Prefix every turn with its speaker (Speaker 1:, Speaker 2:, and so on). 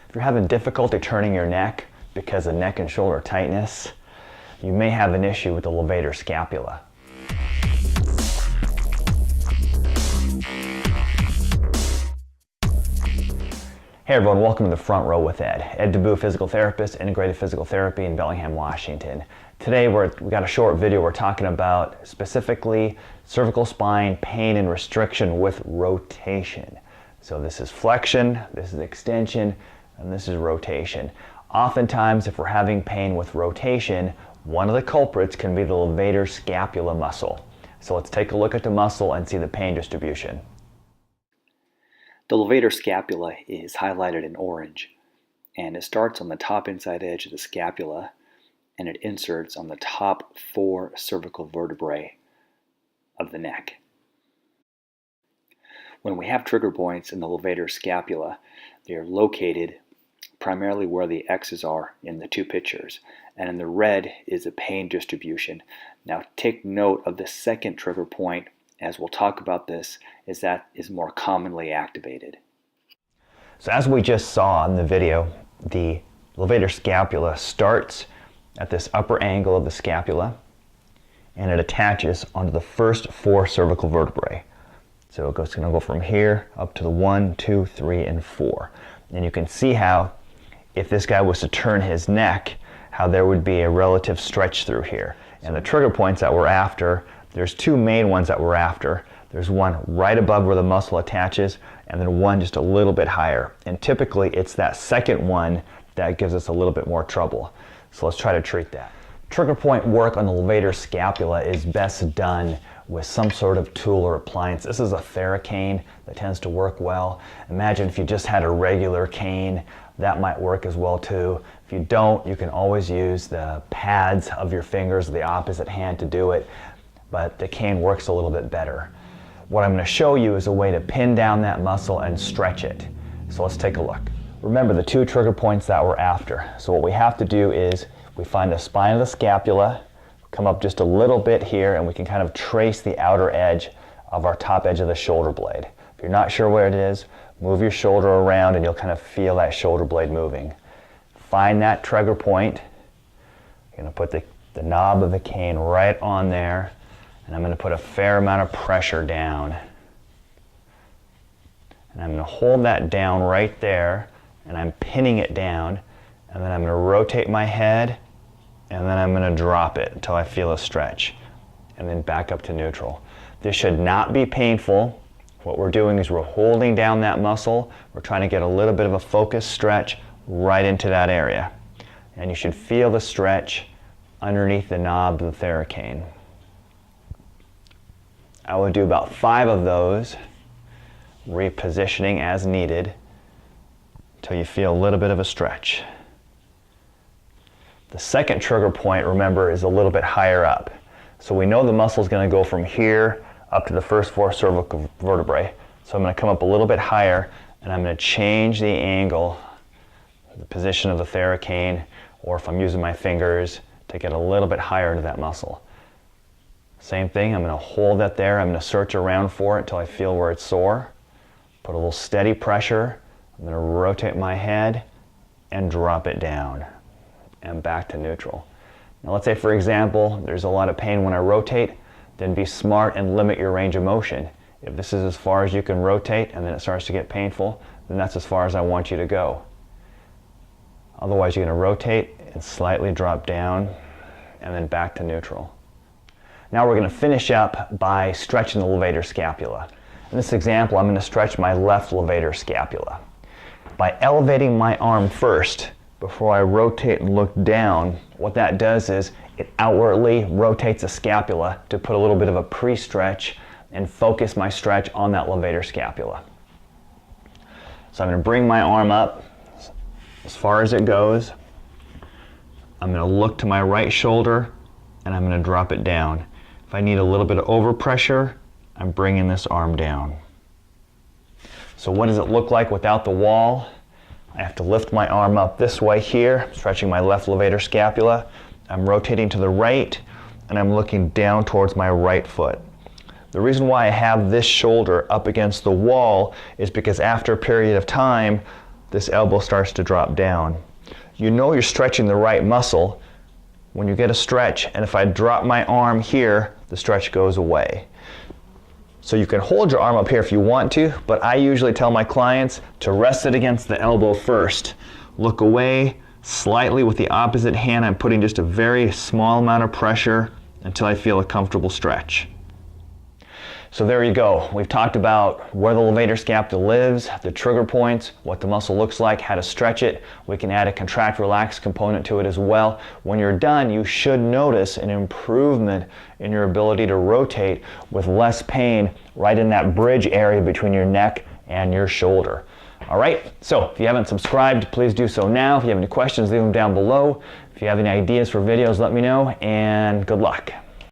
Speaker 1: If you're having difficulty turning your neck because of neck and shoulder tightness, you may have an issue with the levator scapula. Hey everyone, welcome to the Front Row with Ed. Ed Deboo, physical therapist, integrated physical therapy in Bellingham, Washington. Today we got a short video. We're talking about specifically cervical spine pain and restriction with rotation. So this is flexion, this is extension, and this is rotation. Oftentimes, if we're having pain with rotation, one of the culprits can be the levator scapula muscle. So let's take a look at the muscle and see the pain distribution.
Speaker 2: The levator scapula is highlighted in orange, and it starts on the top inside edge of the scapula, and it inserts on the top 4 cervical vertebrae of the neck. When we have trigger points in the levator scapula, they are located primarily where the X's are in the 2 pictures, and in the red is a pain distribution. Now take note of the second trigger point, as we'll talk about this, is that is more commonly activated.
Speaker 1: So as we just saw in the video, the levator scapula starts at this upper angle of the scapula, and it attaches onto the first 4 cervical vertebrae. So it's going to go from here up to the 1, 2, 3, and 4. And you can see how, if this guy was to turn his neck, how there would be a relative stretch through here. And the trigger points that we're after, there's 2 main ones that we're after. There's one right above where the muscle attaches, and then one just a little bit higher. And typically it's that second one that gives us a little bit more trouble. So let's try to treat that. Trigger point work on the levator scapula is best done with some sort of tool or appliance. This is a Theracane that tends to work well. Imagine if you just had a regular cane, that might work as well too. If you don't, you can always use the pads of your fingers, the opposite hand, to do it, but the cane works a little bit better. What I'm going to show you is a way to pin down that muscle and stretch it. So let's take a look. Remember the 2 trigger points that we're after. So what we have to do is we find the spine of the scapula, come up just a little bit here, and we can kind of trace the outer edge of our top edge of the shoulder blade. If you're not sure where it is, move your shoulder around and you'll kind of feel that shoulder blade moving. Find that trigger point. You're going to put the knob of the cane right on there, and I'm going to put a fair amount of pressure down. And I'm going to hold that down right there, and I'm pinning it down, and then I'm going to rotate my head, and then I'm going to drop it until I feel a stretch, and then back up to neutral. This should not be painful. What we're doing is we're holding down that muscle. We're trying to get a little bit of a focused stretch right into that area. And you should feel the stretch underneath the knob of the Theracane. I will do about 5 of those, repositioning as needed until you feel a little bit of a stretch. The second trigger point, remember, is a little bit higher up. So we know the muscle is going to go from here up to the first 4 cervical vertebrae. So I'm going to come up a little bit higher, and I'm going to change the angle, the position of the Theracane, or if I'm using my fingers, to get a little bit higher into that muscle. Same thing, I'm going to hold that there. I'm going to search around for it until I feel where it's sore. Put a little steady pressure. I'm going to rotate my head and drop it down and back to neutral. Now let's say, for example, there's a lot of pain when I rotate, then be smart and limit your range of motion. If this is as far as you can rotate and then it starts to get painful, then that's as far as I want you to go. Otherwise, you're going to rotate and slightly drop down and then back to neutral. Now we're going to finish up by stretching the levator scapula. In this example, I'm going to stretch my left levator scapula. By elevating my arm first, before I rotate and look down, what that does is it outwardly rotates the scapula to put a little bit of a pre-stretch and focus my stretch on that levator scapula. So I'm going to bring my arm up as far as it goes. I'm going to look to my right shoulder, and I'm going to drop it down. If I need a little bit of overpressure, I'm bringing this arm down. So what does it look like without the wall? I have to lift my arm up this way here, stretching my left levator scapula. I'm rotating to the right, and I'm looking down towards my right foot. The reason why I have this shoulder up against the wall is because after a period of time, this elbow starts to drop down. You know you're stretching the right muscle when you get a stretch, and if I drop my arm here, the stretch goes away. So you can hold your arm up here if you want to, but I usually tell my clients to rest it against the elbow first. Look away slightly with the opposite hand. I'm putting just a very small amount of pressure until I feel a comfortable stretch. So there you go. We've talked about where the levator scapula lives, the trigger points, what the muscle looks like, how to stretch it. We can add a contract relax component to it as well. When you're done, you should notice an improvement in your ability to rotate with less pain right in that bridge area between your neck and your shoulder. All right, so if you haven't subscribed, please do so now. If you have any questions, leave them down below. If you have any ideas for videos, let me know, and good luck.